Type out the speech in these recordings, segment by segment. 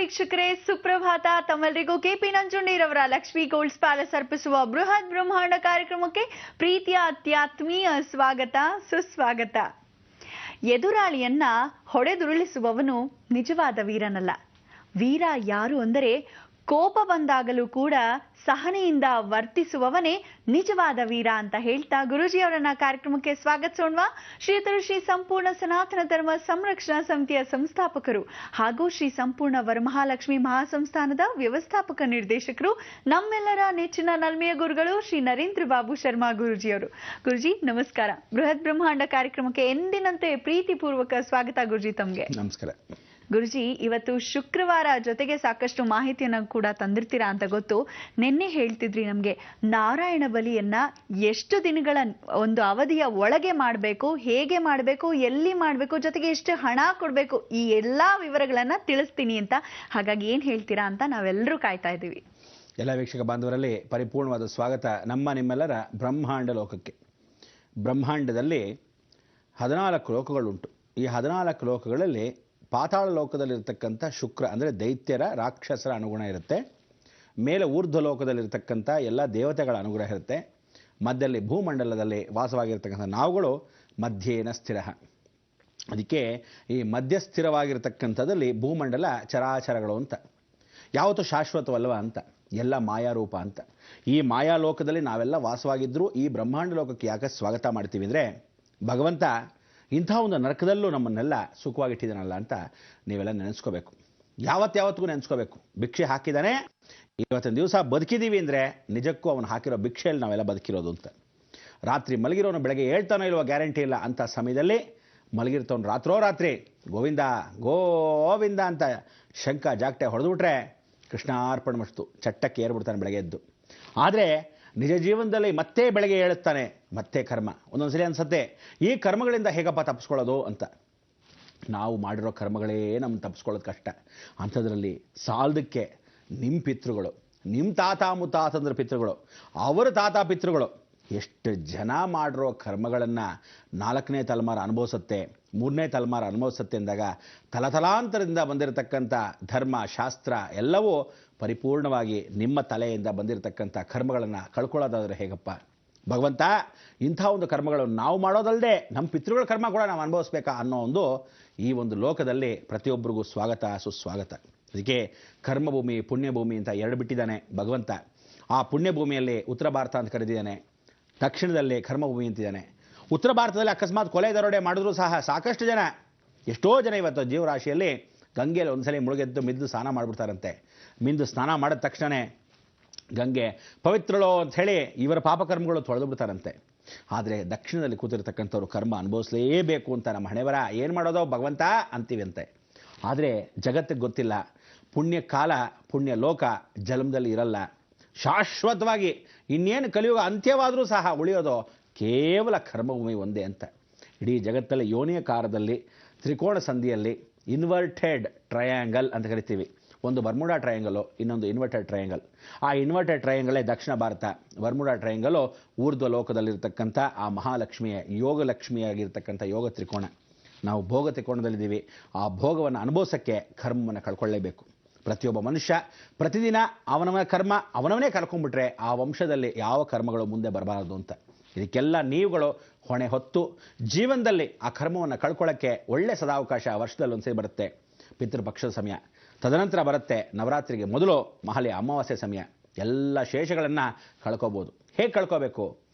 ವೀಕ್ಷಕರೇ, ಸುಪ್ರಭಾತ. ತಮ್ಮೆಲ್ಲರಿಗೂ ಕೆಪಿ ನಂಜುಂಡಿರವರ ಲಕ್ಷ್ಮಿ ಗೋಲ್ಡ್ಸ್ ಪ್ಯಾಲೇಸ್ ಅರ್ಪಿಸುವ ಬೃಹತ್ ಬ್ರಹ್ಮಾಂಡ ಕಾರ್ಯಕ್ರಮಕ್ಕೆ ಪ್ರೀತಿಯ ಅತ್ಯಾತ್ಮೀಯ ಸ್ವಾಗತ, ಸುಸ್ವಾಗತ. ಎದುರಾಳಿಯನ್ನ ಹೊಡೆದುರುಳಿಸುವವನು ನಿಜವಾದ ವೀರನಲ್ಲ. ವೀರ ಯಾರು ಅಂದರೆ ಕೋಪ ಬಂದಾಗಲೂ ಕೂಡ ಸಹನೆಯಿಂದ ವರ್ತಿಸುವವನೇ ನಿಜವಾದ ವೀರ ಅಂತ ಹೇಳ್ತಾ ಗುರುಜಿ ಅವರನ್ನ ಕಾರ್ಯಕ್ರಮಕ್ಕೆ ಸ್ವಾಗತಿಸೋಣ. ಶ್ರೀ ಸಂಪೂರ್ಣ ಸನಾತನ ಧರ್ಮ ಸಂರಕ್ಷಣಾ ಸಮಿತಿಯ ಸಂಸ್ಥಾಪಕರು ಹಾಗೂ ಶ್ರೀ ಸಂಪೂರ್ಣ ವರಮಹಾಲಕ್ಷ್ಮಿ ಮಹಾಸಂಸ್ಥಾನದ ವ್ಯವಸ್ಥಾಪಕ ನಿರ್ದೇಶಕರು, ನಮ್ಮೆಲ್ಲರ ನೆಚ್ಚಿನ ನಲ್ಮೆಯ ಗುರುಗಳು ಶ್ರೀ ನರೇಂದ್ರ ಬಾಬು ಶರ್ಮಾ ಗುರುಜಿಯವರು. ಗುರುಜಿ ನಮಸ್ಕಾರ. ಬೃಹತ್ ಬ್ರಹ್ಮಾಂಡ ಕಾರ್ಯಕ್ರಮಕ್ಕೆ ಎಂದಿನಂತೆ ಪ್ರೀತಿಪೂರ್ವಕ ಸ್ವಾಗತ ಗುರುಜಿ ತಮ್ಗೆ. ನಮಸ್ಕಾರ ಗುರುಜಿ. ಇವತ್ತು ಶುಕ್ರವಾರ, ಜೊತೆಗೆ ಸಾಕಷ್ಟು ಮಾಹಿತಿಯನ್ನು ಕೂಡ ತಂದಿರ್ತೀರಾ ಅಂತ ಗೊತ್ತು. ನಿನ್ನೆ ಹೇಳ್ತಿದ್ರಿ ನಮ್ಗೆ ನಾರಾಯಣ ಬಲಿಯನ್ನ ಎಷ್ಟು ದಿನಗಳ ಒಂದು ಅವಧಿಯ ಒಳಗೆ ಮಾಡಬೇಕು, ಹೇಗೆ ಮಾಡಬೇಕು, ಎಲ್ಲಿ ಮಾಡಬೇಕು, ಜೊತೆಗೆ ಎಷ್ಟು ಹಣ ಕೊಡ್ಬೇಕು, ಈ ಎಲ್ಲಾ ವಿವರಗಳನ್ನ ತಿಳಿಸ್ತೀನಿ ಅಂತ. ಹಾಗಾಗಿ ಏನ್ ಹೇಳ್ತೀರಾ ಅಂತ ನಾವೆಲ್ಲರೂ ಕಾಯ್ತಾ ಇದ್ದೀವಿ. ಎಲ್ಲ ವೀಕ್ಷಕ ಬಾಂಧವರಲ್ಲಿ ಪರಿಪೂರ್ಣವಾದ ಸ್ವಾಗತ ನಿಮ್ಮೆಲ್ಲರ ಬ್ರಹ್ಮಾಂಡ ಲೋಕಕ್ಕೆ. ಬ್ರಹ್ಮಾಂಡದಲ್ಲಿ 14 ಲೋಕಗಳುಂಟು. ಈ 14 ಲೋಕಗಳಲ್ಲಿ ಪಾತಾಳ ಲೋಕದಲ್ಲಿರ್ತಕ್ಕಂಥ ಶುಕ್ರ ಅಂದರೆ ದೈತ್ಯರ, ರಾಕ್ಷಸರ ಅನುಗುಣ ಇರುತ್ತೆ. ಮೇಲೆ ಊರ್ಧ್ವ ಲೋಕದಲ್ಲಿರ್ತಕ್ಕಂಥ ಎಲ್ಲ ದೇವತೆಗಳ ಅನುಗ್ರಹ ಇರುತ್ತೆ. ಮಧ್ಯದಲ್ಲಿ ಭೂಮಂಡಲದಲ್ಲಿ ವಾಸವಾಗಿರ್ತಕ್ಕಂಥ ನಾವುಗಳು ಮಧ್ಯೇನ ಸ್ಥಿರ. ಅದಕ್ಕೆ ಈ ಮಧ್ಯಸ್ಥಿರವಾಗಿರ್ತಕ್ಕಂಥದ್ದಲ್ಲಿ ಭೂಮಂಡಲ ಚರಾಚರಗಳು ಅಂತ, ಯಾವತ್ತೂ ಶಾಶ್ವತವಲ್ವ ಅಂತ, ಎಲ್ಲ ಮಾಯಾರೂಪ ಅಂತ. ಈ ಮಾಯಾಲೋಕದಲ್ಲಿ ನಾವೆಲ್ಲ ವಾಸವಾಗಿದ್ದರೂ ಈ ಬ್ರಹ್ಮಾಂಡ ಲೋಕಕ್ಕೆ ಯಾಕೆ ಸ್ವಾಗತ ಮಾಡ್ತೀವಿ ಅಂದರೆ, ಭಗವಂತ ಇಂಥ ಒಂದು ನರಕದಲ್ಲೂ ನಮ್ಮನ್ನೆಲ್ಲ ಸುಖವಾಗಿಟ್ಟಿದ್ದಾನಲ್ಲ ಅಂತ ನೀವೆಲ್ಲ ನೆನೆಸ್ಕೋಬೇಕು. ಯಾವತ್ತಿಗೂ ನೆನೆಸ್ಕೋಬೇಕು. ಭಿಕ್ಷೆ ಹಾಕಿದ್ದಾನೆ, ಇವತ್ತಿನ ದಿವಸ ಬದುಕಿದ್ದೀವಿ ಅಂದರೆ ನಿಜಕ್ಕೂ ಅವನು ಹಾಕಿರೋ ಭಿಕ್ಷೆಯಲ್ಲಿ ನಾವೆಲ್ಲ ಬದುಕಿರೋದು ಅಂತ. ರಾತ್ರಿ ಮಲಗಿರೋನು ಬೆಳಗ್ಗೆ ಹೇಳ್ತಾನೋ ಇಲ್ವೋ ಗ್ಯಾರಂಟಿ ಇಲ್ಲ. ಅಂಥ ಸಮಯದಲ್ಲಿ ಮಲಗಿರ್ತವನು ರಾತ್ರಿ ಗೋವಿಂದ ಗೋವಿಂದ ಅಂತ ಶಂಕ ಜಾಗಟೆ ಹೊಡೆದುಬಿಟ್ರೆ ಕೃಷ್ಣಾರ್ಪಣ ಮಸ್ತು ಚಟ್ಟಕ್ಕೆ ಏರ್ಬಿಡ್ತಾನೆ ಬೆಳಗ್ಗೆ ಎದ್ದು. ಆದರೆ ನಿಜ ಜೀವನದಲ್ಲಿ ಮತ್ತೆ ಬೆಳಗ್ಗೆ ಹೇಳುತ್ತಾನೆ, ಮತ್ತೆ ಕರ್ಮ. ಒಂದೊಂದ್ಸಲಿ ಅನ್ಸತ್ತೆ ಈ ಕರ್ಮಗಳಿಂದ ಹೇಗಪ್ಪ ತಪ್ಪಿಸ್ಕೊಳ್ಳೋದು ಅಂತ. ನಾವು ಮಾಡಿರೋ ಕರ್ಮಗಳೇ ನಮ್ಗೆ ತಪ್ಪಿಸ್ಕೊಳ್ಳೋದು ಕಷ್ಟ. ಅಂಥದ್ರಲ್ಲಿ ಸಾಲದಕ್ಕೆ ನಿಮ್ಮ ಪಿತೃಗಳು, ನಿಮ್ಮ ತಾತ ಮುತ್ತಾತಂದ್ರ ಪಿತೃಗಳು, ಅವರ ತಾತ ಪಿತೃಗಳು ಎಷ್ಟು ಜನ ಮಾಡಿರೋ ಕರ್ಮಗಳನ್ನು 4ನೇ ತಲೆಮಾರು ಅನುಭವಿಸುತ್ತೆ, 3ನೇ ತಲೆಮಾರು ಅನುಭವಿಸುತ್ತೆ ಅಂದಾಗ ತಲತಲಾಂತರದಿಂದ ಬಂದಿರತಕ್ಕಂಥ ಧರ್ಮ ಶಾಸ್ತ್ರ ಎಲ್ಲವೂ ಪರಿಪೂರ್ಣವಾಗಿ ನಿಮ್ಮ ತಲೆಯಿಂದ ಬಂದಿರತಕ್ಕಂಥ ಕರ್ಮಗಳನ್ನು ಕಳ್ಕೊಳ್ಳೋದಾದರೆ ಹೇಗಪ್ಪ. ಭಗವಂತ ಇಂಥ ಒಂದು ಕರ್ಮಗಳನ್ನು ನಾವು ಮಾಡೋದಲ್ಲದೆ ನಮ್ಮ ಪಿತೃಗಳ ಕರ್ಮ ಕೂಡ ನಾವು ಅನುಭವಿಸ್ಬೇಕಾ ಅನ್ನೋ ಈ ಒಂದು ಲೋಕದಲ್ಲಿ ಪ್ರತಿಯೊಬ್ಬರಿಗೂ ಸ್ವಾಗತ, ಸುಸ್ವಾಗತ. ಅದಕ್ಕೆ ಕರ್ಮಭೂಮಿ, ಪುಣ್ಯಭೂಮಿ ಅಂತ 2 ಬಿಟ್ಟಿದ್ದಾನೆ ಭಗವಂತ. ಆ ಪುಣ್ಯಭೂಮಿಯಲ್ಲಿ ಉತ್ತರ ಭಾರತ ಅಂತ ಕರೆದಿದ್ದಾನೆ, ದಕ್ಷಿಣದಲ್ಲಿ ಕರ್ಮಭೂಮಿ ಅಂತಿದ್ದಾನೆ. ಉತ್ತರ ಭಾರತದಲ್ಲಿ ಅಕಸ್ಮಾತ್ ಕೊಲೆ ದರೋಡೆ ಮಾಡಿದ್ರೂ ಸಹ ಸಾಕಷ್ಟು ಜನ, ಎಷ್ಟೋ ಜನ ಇವತ್ತು ಜೀವರಾಶಿಯಲ್ಲಿ ಗಂಗೆಯಲ್ಲಿ ಒಂದ್ಸಲಿ ಮುಳುಗೆದ್ದು ಮಿದ್ದು ಸ್ನಾನ ಮಾಡಿಬಿಡ್ತಾರಂತೆ. ಮಿಂದು ಸ್ನಾನ ಮಾಡಿದ ತಕ್ಷಣವೇ ಗಂಗೆ ಪವಿತ್ರಳೋ ಅಂಥೇಳಿ ಇವರ ಪಾಪಕರ್ಮಗಳು ತೊಳೆದು ಬಿಡ್ತಾರಂತೆ. ಆದರೆ ದಕ್ಷಿಣದಲ್ಲಿ ಕೂತಿರ್ತಕ್ಕಂಥವ್ರು ಕರ್ಮ ಅನುಭವಿಸಲೇಬೇಕು ಅಂತ ನಮ್ಮ ಹಣೆಬರ. ಏನು ಮಾಡೋದೋ ಭಗವಂತ ಅಂತೀವಿ ಅಂತೆ. ಆದರೆ ಜಗತ್ತಿಗೆ ಗೊತ್ತಿಲ್ಲ, ಪುಣ್ಯ ಕಾಲ, ಪುಣ್ಯ ಲೋಕ ಜಲಮದಲ್ಲಿ ಇರಲ್ಲ. ಶಾಶ್ವತವಾಗಿ ಇನ್ನೇನು ಕಲಿಯುಗ ಅಂತ್ಯವಾದರೂ ಸಹ ಉಳಿಯೋದು ಕೇವಲ ಕರ್ಮಭೂಮಿ ಒಂದೇ ಅಂತ. ಇಡೀ ಜಗತ್ತಲ್ಲಿ ಯೋನಿಯ ಕಾರದಲ್ಲಿ ತ್ರಿಕೋಣ ಸಂಧಿಯಲ್ಲಿ ಇನ್ವರ್ಟೆಡ್ ಟ್ರಯಾಂಗಲ್ ಅಂತ ಕರಿತೀವಿ. ಒಂದು ಬರ್ಮುಡಾ ಟ್ರಯಾಂಗಲು, ಇನ್ನೊಂದು ಇನ್ವರ್ಟೆಡ್ ಟ್ರಯಾಂಗಲ್. ಆ ಇನ್ವರ್ಟೆಡ್ ಟ್ರಯಾಂಗಲೇ ದಕ್ಷಿಣ ಭಾರತ, ಬರ್ಮುಡಾ ಟ್ರಯಾಂಗಲು ಊರ್ಧ್ವ ಲೋಕದಲ್ಲಿರ್ತಕ್ಕಂಥ ಆ ಮಹಾಲಕ್ಷ್ಮಿಯ ಯೋಗಲಕ್ಷ್ಮಿಯಾಗಿರ್ತಕ್ಕಂಥ ಯೋಗ ತ್ರಿಕೋಣ. ನಾವು ಭೋಗ ತ್ರಿಕೋಣದಲ್ಲಿದ್ದೀವಿ. ಆ ಭೋಗವನ್ನು ಅನುಭವಿಸೋಕ್ಕೆ ಕರ್ಮವನ್ನು ಕಳ್ಕೊಳ್ಳೇಬೇಕು. ಪ್ರತಿಯೊಬ್ಬ ಮನುಷ್ಯ ಪ್ರತಿದಿನ ಅವನವನ ಕರ್ಮ ಅವನವನೇ ಕಳ್ಕೊಂಡ್ಬಿಟ್ರೆ ಆ ವಂಶದಲ್ಲಿ ಯಾವ ಕರ್ಮಗಳು ಮುಂದೆ ಬರಬಾರದು ಅಂತ. ಇದಕ್ಕೆಲ್ಲ ನೀವುಗಳು ಹೊಣೆ ಹೊತ್ತು ಜೀವನದಲ್ಲಿ ಆ ಕರ್ಮವನ್ನು ಕಳ್ಕೊಳ್ಳೋಕ್ಕೆ ಒಳ್ಳೆ ಸದಾವಕಾಶ ವರ್ಷದಲ್ಲಿ ಒಂದ್ಸರಿ ಬರುತ್ತೆ, ಪಿತೃಪಕ್ಷದ ಸಮಯ. ತದನಂತರ ಬರುತ್ತೆ ನವರಾತ್ರಿಗೆ ಮೊದಲು ಮಹಾಲಯ ಅಮಾವಾಸ್ಯೆ ಸಮಯ. ಎಲ್ಲ ಶೇಷಗಳನ್ನು ಕಳ್ಕೋಬೋದು. ಹೇಗೆ ಕಳ್ಕೋಬೇಕು?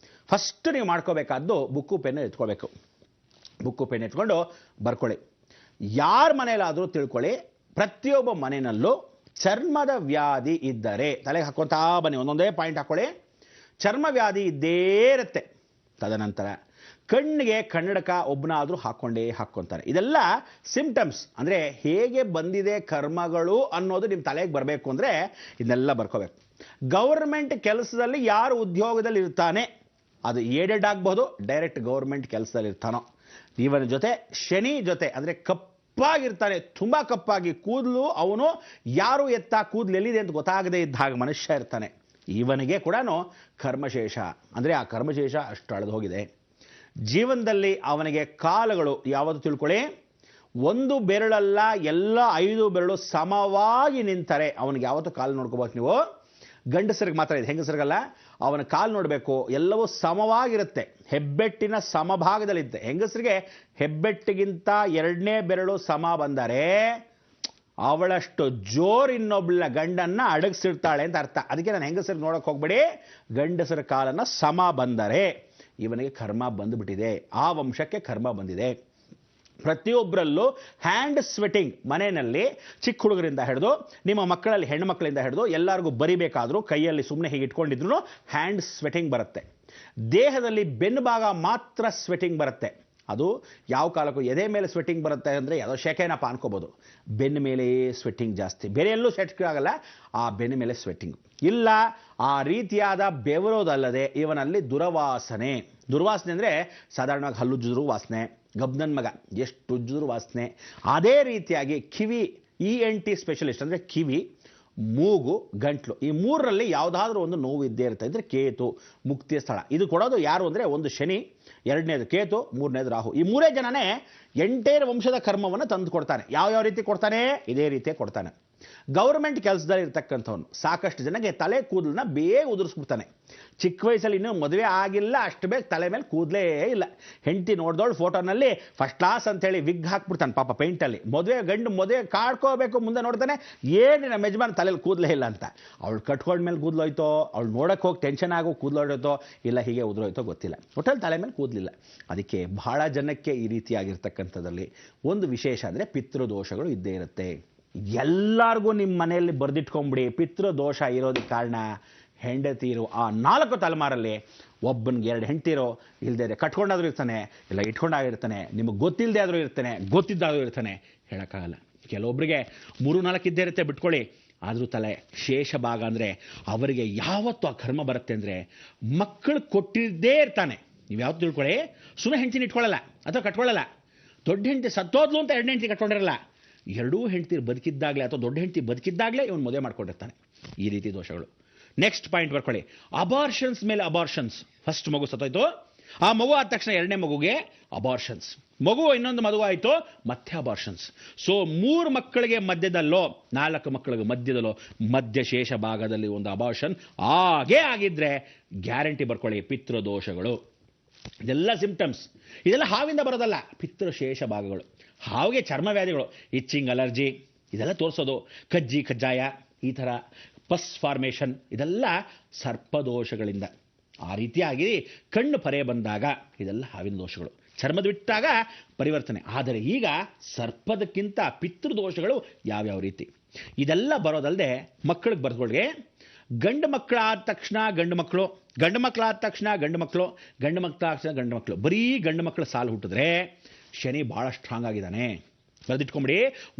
ಫಸ್ಟ್ ನೀವು ಮಾಡ್ಕೋಬೇಕಾದ್ದು ಬುಕ್ಕು ಪೆನ್ನು ಎತ್ಕೋಬೇಕು. ಬುಕ್ಕು ಪೆನ್ ಎತ್ಕೊಂಡು ಬರ್ಕೊಳ್ಳಿ. ಯಾರ ಮನೆಯಲ್ಲಾದರೂ ತಿಳ್ಕೊಳ್ಳಿ, ಪ್ರತಿಯೊಬ್ಬ ಮನೆಯಲ್ಲೂ ಚರ್ಮದ ವ್ಯಾಧಿ ಇದ್ದರೆ ತಲೆಗೆ ಹಾಕ್ಕೊತಾ ಬನ್ನಿ, ಒಂದೊಂದೇ ಪಾಯಿಂಟ್ ಹಾಕ್ಕೊಳ್ಳಿ. ಚರ್ಮ ವ್ಯಾಧಿ ಇದ್ದೇ ಇರುತ್ತೆ. ತದನಂತರ ಕಣ್ಣಿಗೆ ಕನ್ನಡಕ ಒಬ್ಬನಾದರೂ ಹಾಕ್ಕೊತಾರೆ. ಇದೆಲ್ಲ ಸಿಂಪ್ಟಮ್ಸ್. ಅಂದರೆ ಹೇಗೆ ಬಂದಿದೆ ಕರ್ಮಗಳು ಅನ್ನೋದು ನಿಮ್ಮ ತಲೆಗೆ ಬರಬೇಕು ಅಂದರೆ ಇದನ್ನೆಲ್ಲ ಬರ್ಕೋಬೇಕು. ಗೌರ್ಮೆಂಟ್ ಕೆಲಸದಲ್ಲಿ ಯಾರು ಉದ್ಯೋಗದಲ್ಲಿ ಇರ್ತಾನೆ, ಅದು ಏಡೆಡ್ ಆಗ್ಬೋದು, ಡೈರೆಕ್ಟ್ ಗೌರ್ಮೆಂಟ್ ಕೆಲಸದಲ್ಲಿ ಇರ್ತಾನೋ, ಇವನ ಜೊತೆ ಶನಿ ಜೊತೆ ಅಂದರೆ ಕಪ್ಪಾಗಿರ್ತಾನೆ, ತುಂಬ ಕಪ್ಪಾಗಿ ಕೂದಲು, ಅವನು ಯಾರು ಎತ್ತ ಕೂದಲು ಎಲ್ಲಿದೆ ಅಂತ ಗೊತ್ತಾಗದೇ ಇದ್ದ ಹಾಗೆ ಮನುಷ್ಯ ಇರ್ತಾನೆ. ಇವನಿಗೆ ಕೂಡ ಕರ್ಮಶೇಷ ಅಂದರೆ ಆ ಕರ್ಮಶೇಷ ಅಷ್ಟು ಅಳೆದು ಹೋಗಿದೆ. ಜೀವನದಲ್ಲಿ ಅವನಿಗೆ ಕಾಲಗಳು ಯಾವುದು ತಿಳ್ಕೊಳ್ಳಿ, ಒಂದು ಬೆರಳಲ್ಲ, ಎಲ್ಲ 5 ಬೆರಳು ಸಮವಾಗಿ ನಿಂತರೆ ಅವನಿಗೆ ಯಾವತ್ತೂ ಕಾಲು ನೋಡ್ಕೋಬೇಕು ನೀವು. ಗಂಡಸರಿಗೆ ಮಾತ್ರ ಇದೆ, ಹೆಂಗಸರಿಗಲ್ಲ. ಅವನ ಕಾಲು ನೋಡಬೇಕು, ಎಲ್ಲವೂ ಸಮವಾಗಿರುತ್ತೆ, ಹೆಬ್ಬೆಟ್ಟಿನ ಸಮಭಾಗದಲ್ಲಿರುತ್ತೆ. ಹೆಂಗಸರಿಗೆ ಹೆಬ್ಬೆಟ್ಟಿಗಿಂತ 2ನೇ ಬೆರಳು ಸಮ ಬಂದರೆ ಅವಳಷ್ಟು ಜೋರು ಇನ್ನೊಬ್ಬಳ ಗಂಡನ್ನ ಅಡಗಿಸಿರ್ತಾಳೆ ಅಂತ ಅರ್ಥ. ಅದಕ್ಕೆ ನಾನು ಹೆಂಗಸರಿಗೆ ನೋಡಕ್ಕೆ ಹೋಗ್ಬೇಡಿ, ಗಂಡಸರ ಕಾಲನ್ನು ಸಮ ಬಂದರೆ ಇವನಿಗೆ ಕರ್ಮ ಬಂದುಬಿಟ್ಟಿದೆ, ಆ ವಂಶಕ್ಕೆ ಕರ್ಮ ಬಂದಿದೆ. ಪ್ರತಿಯೊಬ್ಬರಲ್ಲೂ ಹ್ಯಾಂಡ್ ಸ್ವೆಟಿಂಗ್, ಮನೆಯಲ್ಲಿ ಚಿಕ್ಕ ಹುಡುಗರಿಂದ ಹಿಡಿದು ನಿಮ್ಮ ಮಕ್ಕಳಲ್ಲಿ ಹೆಣ್ಣು ಮಕ್ಕಳಿಂದ ಹಿಡಿದು ಎಲ್ಲರಿಗೂ ಬರಿಬೇಕಾದ್ರೂ ಕೈಯಲ್ಲಿ ಸುಮ್ಮನೆ ಹೀಗೆ ಇಟ್ಕೊಂಡಿದ್ರು ಹ್ಯಾಂಡ್ ಸ್ವೆಟಿಂಗ್ ಬರುತ್ತೆ. ದೇಹದಲ್ಲಿ ಬೆನ್ನು ಭಾಗ ಮಾತ್ರ ಸ್ವೆಟಿಂಗ್ ಬರುತ್ತೆ. ಅದು ಯಾವ ಕಾಲಕ್ಕೂ ಎದೆ ಮೇಲೆ ಸ್ವೆಟ್ಟಿಂಗ್ ಬರುತ್ತೆ ಅಂದರೆ ಯಾವುದೋ ಶೆಕೆನಪ್ಪ ಅನ್ಕೋಬೋದು. ಬೆನ್ನ ಮೇಲೆ ಸ್ವೆಟ್ಟಿಂಗ್ ಜಾಸ್ತಿ, ಬೇರೆ ಎಲ್ಲೂ ಸ್ವೆಟ್ಟಿಂಗ್ ಆಗಲ್ಲ, ಆ ಬೆನ್ನ ಮೇಲೆ ಸ್ವೆಟ್ಟಿಂಗ್ ಇಲ್ಲ. ಆ ರೀತಿಯಾದ ಬೆವರೋದಲ್ಲದೆ ಇವನಲ್ಲಿ ದುರ್ವಾಸನೆ ಅಂದರೆ ಸಾಧಾರಣವಾಗಿ ಹಲ್ಲುಜ್ಜಿದ್ರು ವಾಸನೆ, ಗಬ್ನನ್ ಮಗ ಎಷ್ಟು ಉಜ್ಜಿದ್ರು ವಾಸನೆ. ಅದೇ ರೀತಿಯಾಗಿ ಕಿವಿ, ENT ಸ್ಪೆಷಲಿಸ್ಟ್ ಅಂದರೆ ಕಿವಿ, ಮೂಗು, ಗಂಟ್ಲು, ಈ 3ರಲ್ಲಿ ಯಾವುದಾದ್ರೂ ಒಂದು ನೋವು ಇದ್ದೇ ಇರುತ್ತೆ. ಅಂದರೆ ಕೇತು ಮುಕ್ತಿಯ ಸ್ಥಳ. ಇದು ಕೊಡೋದು ಯಾರು ಅಂದರೆ ಒಂದು ಶನಿ, 2ನೇದು ಕೇತು, 3ನೇದು ರಾಹು. ಈ 3 ಜನನೇ ಎಂಟೈರ್ ವಂಶದ ಕರ್ಮವನ್ನು ತಂದು ಕೊಡ್ತಾನೆ. ಯಾವ ರೀತಿ ಕೊಡ್ತಾನೆ? ಇದೇ ರೀತಿ ಕೊಡ್ತಾನೆ. ಗೌರ್ಮೆಂಟ್ ಕೆಲಸದಲ್ಲಿ ಇರ್ತಕ್ಕಂಥವನು ಸಾಕಷ್ಟು ಜನಕ್ಕೆ ತಲೆ ಕೂದಲನ್ನ ಬೇಗ ಉದುರಿಸ್ಬಿಡ್ತಾನೆ. ಚಿಕ್ಕ ವಯಸ್ಸಲ್ಲಿ ಇನ್ನೂ ಮದುವೆ ಆಗಿಲ್ಲ, ಅಷ್ಟು ಬೇಗ ತಲೆ ಮೇಲೆ ಕೂದಲೇ ಇಲ್ಲ. ಹೆಂಡತಿ ನೋಡ್ದೋಳು ಫೋಟೋನಲ್ಲಿ ಫಸ್ಟ್ ಕ್ಲಾಸ್ ಅಂತೇಳಿ ವಿಗ್ ಹಾಕ್ಬಿಡ್ತಾನೆ ಪಾಪ ಪೇಂಟಲ್ಲಿ. ಮದುವೆ ಕಾಡ್ಕೋಬೇಕು, ಮುಂದೆ ನೋಡ್ತಾನೆ ಏನು ನಮ್ಮ ಯಜಮಾನ್ ತಲೆಯಲ್ಲಿ ಕೂದಲೇ ಇಲ್ಲ ಅಂತ. ಅವಳು ಕಟ್ಕೊಂಡ್ಮೇಲೆ ಕೂದಲೋಯ್ತೋ, ಅವಳು ನೋಡಕ್ಕೆ ಹೋಗಿ ಟೆನ್ಷನ್ ಆಗೋ ಕೂದಲೋಯ್ತೋ, ಇಲ್ಲ ಹೀಗೆ ಉದುರೋಯ್ತೋ ಗೊತ್ತಿಲ್ಲ, ಒಟ್ಟಲ್ಲಿ ತಲೆ ಮೇಲೆ ಕೂದಲಿಲ್ಲ. ಅದಕ್ಕೆ ಬಹಳ ಜನಕ್ಕೆ ಈ ರೀತಿಯಾಗಿರ್ತಕ್ಕಂಥದ್ದಲ್ಲಿ ಒಂದು ವಿಶೇಷ ಅಂದರೆ ಪಿತೃದೋಷಗಳು ಇದ್ದೇ ಇರುತ್ತೆ. ಎಲ್ಲರಿಗೂ ನಿಮ್ಮ ಮನೆಯಲ್ಲಿ ಬರೆದಿಟ್ಕೊಂಬಿಡಿ, ಪಿತೃದೋಷ ಇರೋದಕ್ಕೆ ಕಾರಣ ಹೆಂಡತಿರು. ಆ 4 ತಲೆಮಾರಲ್ಲಿ ಒಬ್ಬನಿಗೆ 2 ಹೆಂಡತಿರೋ, ಇಲ್ಲದೆ ಕಟ್ಕೊಂಡಾದ್ರೂ ಇರ್ತಾನೆ, ಇಲ್ಲ ಇಟ್ಕೊಂಡಾಗಿರ್ತಾನೆ, ನಿಮಗೆ ಗೊತ್ತಿಲ್ಲದೆ ಆದರೂ ಇರ್ತಾನೆ, ಗೊತ್ತಿದ್ದಾದರೂ ಇರ್ತಾನೆ, ಹೇಳೋಕ್ಕಾಗಲ್ಲ. ಕೆಲವೊಬ್ಬರಿಗೆ 3-4 ಇದ್ದೇ ಇರುತ್ತೆ, ಬಿಟ್ಕೊಳ್ಳಿ. ಆದರೂ ತಲೆ ಶೇಷ ಭಾಗ ಅಂದರೆ ಅವರಿಗೆ ಯಾವತ್ತೂ ಆ ಕರ್ಮ ಬರುತ್ತೆ ಅಂದರೆ ಮಕ್ಕಳು ಕೊಟ್ಟಿದ್ದೇ ಇರ್ತಾನೆ. ನೀವು ಯಾವತ್ತು ತಿಳ್ಕೊಳ್ಳಿ, ಸುಮ್ಮನೆ ಹೆಂಡತಿನ ಇಟ್ಕೊಳ್ಳಲ್ಲ ಅಥವಾ ಕಟ್ಕೊಳ್ಳಲ್ಲ. ದೊಡ್ಡ ಹೆಂಡತಿ ಸತ್ತೋದ್ಲು ಅಂತ 2 ಹೆಂಡತಿ ಕಟ್ಕೊಂಡಿರಲ್ಲ. 2 ಹೆಂಡತಿ ಬದುಕಿದ್ದಾಗಲೇ ಅಥವಾ ದೊಡ್ಡ ಹೆಂಡತಿ ಬದುಕಿದ್ದಾಗಲೇ ಇವನು ಮದುವೆ ಮಾಡ್ಕೊಂಡಿರ್ತಾನೆ. ಈ ರೀತಿ ದೋಷಗಳು. ನೆಕ್ಸ್ಟ್ ಪಾಯಿಂಟ್ ಬರ್ಕೊಳ್ಳಿ, ಅಬಾರ್ಷನ್ಸ್ ಮೇಲೆ ಅಬಾರ್ಷನ್ಸ್. ಫಸ್ಟ್ ಮಗು ಸತ್ತೋಯ್ತು, ಆ ಮಗು ಆದ ತಕ್ಷಣ 2ನೇ ಮಗುಗೆ ಅಬಾರ್ಷನ್ಸ್, ಮಗು ಇನ್ನೊಂದು ಮದುವೆ ಆಯಿತು, ಮತ್ತೆ ಅಬಾರ್ಷನ್ಸ್. ಸೊ 3 ಮಕ್ಕಳಿಗೆ ಮಧ್ಯದಲ್ಲೋ 4 ಮಕ್ಕಳಿಗೆ ಮಧ್ಯದಲ್ಲೋ ಮಧ್ಯಶೇಷ ಭಾಗದಲ್ಲಿ ಒಂದು ಅಬಾರ್ಷನ್ ಆಗೇ ಆಗಿದ್ರೆ ಗ್ಯಾರಂಟಿ ಬರ್ಕೊಳ್ಳಿ, ಪಿತೃದೋಷಗಳು. ಇದೆಲ್ಲ ಸಿಂಪ್ಟಮ್ಸ್, ಇದೆಲ್ಲ ಹಾವಿಂದ ಬರೋದಲ್ಲ, ಪಿತೃಶೇಷ ಭಾಗಗಳು. ಹಾವಿಗೆ ಚರ್ಮ ವ್ಯಾಧಿಗಳು, ಇಚ್ಚಿಂಗ್, ಅಲರ್ಜಿ, ಇದೆಲ್ಲ ತೋರಿಸೋದು. ಕಜ್ಜಾಯ, ಈ ಥರ ಪಸ್ ಫಾರ್ಮೇಷನ್, ಇದೆಲ್ಲ ಸರ್ಪದೋಷಗಳಿಂದ. ಆ ರೀತಿಯಾಗಿ ಕಣ್ಣು ಪರೆ ಬಂದಾಗ ಇದೆಲ್ಲ ಹಾವಿನ ದೋಷಗಳು. ಚರ್ಮದ ಬಿಟ್ಟಾಗ ಪರಿವರ್ತನೆ. ಆದರೆ ಈಗ ಸರ್ಪದಕ್ಕಿಂತ ಪಿತೃದೋಷಗಳು ಯಾವ್ಯಾವ ರೀತಿ, ಇದೆಲ್ಲ ಬರೋದಲ್ಲದೆ ಮಕ್ಕಳಿಗೆ ಬರ್ದೊಳಗೆ ಗಂಡು ಮಕ್ಕಳಾದ ತಕ್ಷಣ ಗಂಡು ಮಕ್ಕಳು, ಗಂಡು ಮಕ್ಕಳಾದ ತಕ್ಷಣ ಗಂಡು ಮಕ್ಕಳು, ಗಂಡು ಮಕ್ಕಳಾದ ತಕ್ಷಣ ಗಂಡು ಮಕ್ಕಳು. ಬರೀ ಗಂಡು ಮಕ್ಕಳ ಸಾಲು ಹುಟ್ಟಿದ್ರೆ ಶನಿ ಭಾಳ ಸ್ಟ್ರಾಂಗ್ ಆಗಿದ್ದಾನೆ. ಬರೆದಿಟ್ಕೊಂಬಿಡಿ,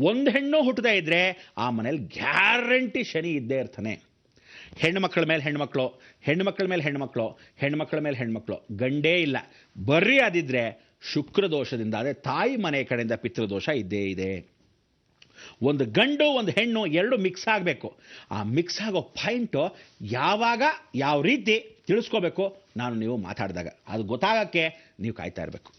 ಒಂದು ಹೆಣ್ಣು ಹುಟ್ಟದೇ ಇದ್ದರೆ ಆ ಮನೇಲಿ ಗ್ಯಾರಂಟಿ ಶನಿ ಇದ್ದೇ ಇರ್ತಾನೆ. ಹೆಣ್ಣು ಮಕ್ಕಳ ಮೇಲೆ ಹೆಣ್ಣುಮಕ್ಕಳು, ಹೆಣ್ಣು ಮಕ್ಕಳ ಮೇಲೆ ಹೆಣ್ಣುಮಕ್ಕಳು, ಹೆಣ್ಣು ಮಕ್ಕಳ ಮೇಲೆ ಹೆಣ್ಣುಮಕ್ಕಳು, ಗಂಡೇ ಇಲ್ಲ. ಬರ್ರಿ ಅದಿದ್ರೆ ಶುಕ್ರ ದೋಷದಿಂದ, ಅದೇ ತಾಯಿ ಮನೆ ಕಡೆಯಿಂದ ಪಿತೃದೋಷ ಇದ್ದೇ ಇದೆ. ಒಂದು ಗಂಡು ಒಂದು ಹೆಣ್ಣು 2 ಮಿಕ್ಸ್ ಆಗಬೇಕು. ಆ ಮಿಕ್ಸ್ ಆಗೋ ಪಾಯಿಂಟು ಯಾವಾಗ ಯಾವ ರೀತಿ ತಿಳಿಸ್ಕೋಬೇಕು, ನಾನು ನೀವು ಮಾತಾಡಿದಾಗ ಅದು ಗೊತ್ತಾಗಕ್ಕೆ ನೀವು ಕಾಯ್ತಾ ಇರಬೇಕು.